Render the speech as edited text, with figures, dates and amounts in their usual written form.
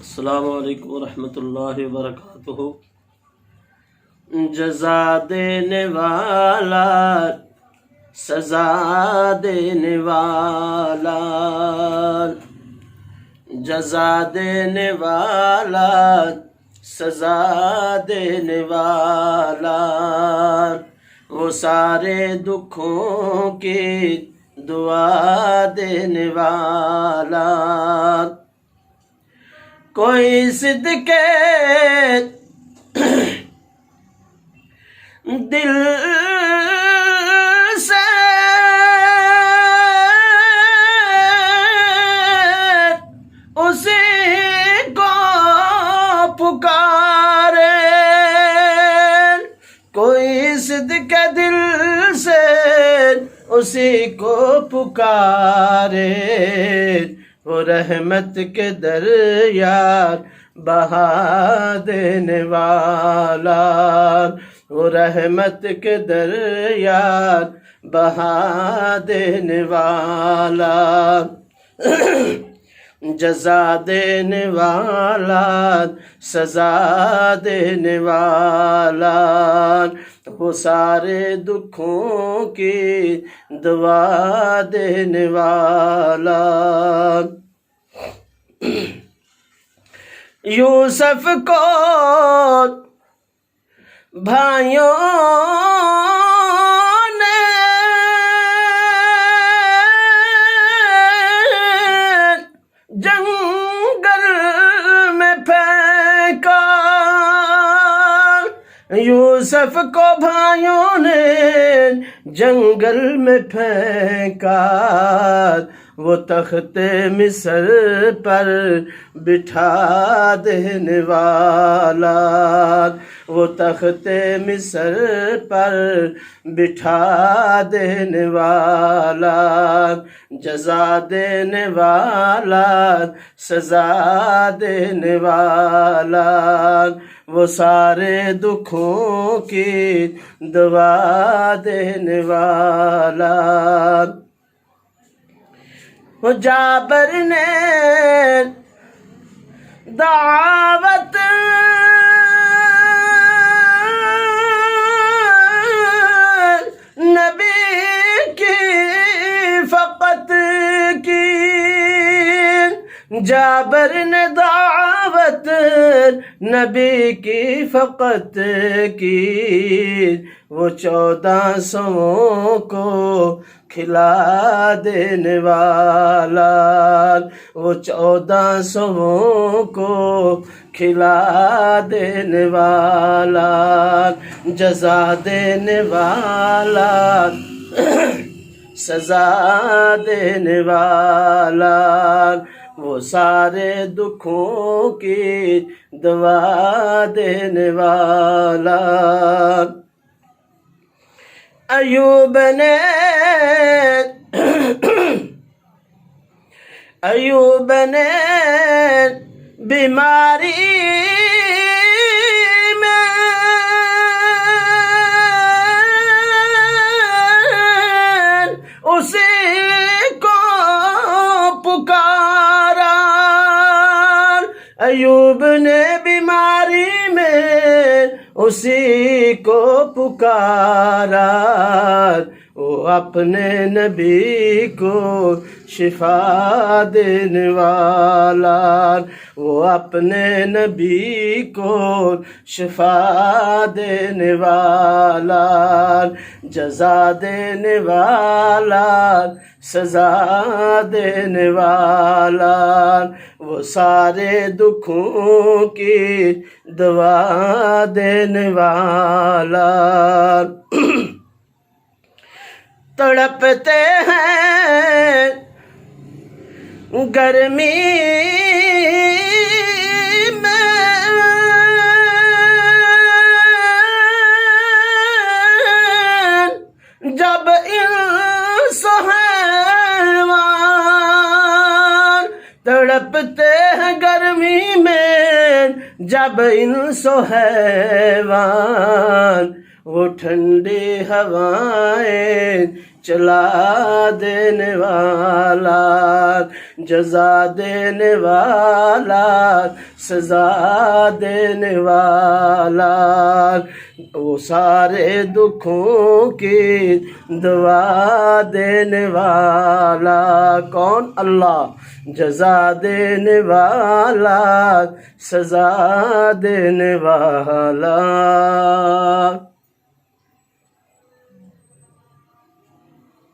السلام علیکم ورحمۃ اللہ وبرکاتہ۔ جزا دینے والا، سزا دینے والا، جزا دینے والا، سزا دینے والا، وہ سارے دکھوں کی دعا دینے والا، کوئی صدقے دل سے اسی کو پکارے، کوئی صدقے دل سے اسی کو پکارے، وہ رحمت کے دریا بہا دینے والا، وہ رحمت کے دریا بہا دینے والا، جزا دینے والا، سزا دینے والا، وہ سارے دکھوں کی دعا دینے والا۔ یوسف کو بھائیوں نے جنگل میں پھینکا، یوسف کو بھائیوں نے جنگل میں پھینکا، وہ تخت مصر پر بٹھا دینے والا، وہ تخت مصر پر بٹھا دینے والا، جزا دینے والا، سزا دینے والا، وہ سارے دکھوں کی دعا دینے والا۔ وہ جابر نے دعوت نبی کی فقط کی، جابر نے دعوت نبی کی فقط کی، وہ 1400 کو کھلا دینے والا، وہ 1400 کو کھلا دینے والا، جزا دینے والا، سزا دینے والا، وہ سارے دکھوں کی دعا دینے والا۔ ایوب نے بیماری میں اسی کو پکارا، ایوب نے بیماری میں اسی کو پکارا، وہ اپنے نبی کو شفا دینے والا، وہ اپنے نبی کو شفا دینے والا، جزا دینے والا، سزا دینے والا، وہ سارے دکھوں کی دعا دینے والا۔ تڑپتے ہیں گرمی میں جب انس و حیوان، تڑپتے ہیں گرمی میں جب انس و حیوان، وہ ٹھنڈی ہوائیں چلا دینے والا، جزا دینے والا، سزا دینے والا، وہ سارے دکھوں کی دوا دینے والا۔ کون؟ اللہ۔ جزا دینے والا، سزا دینے والا۔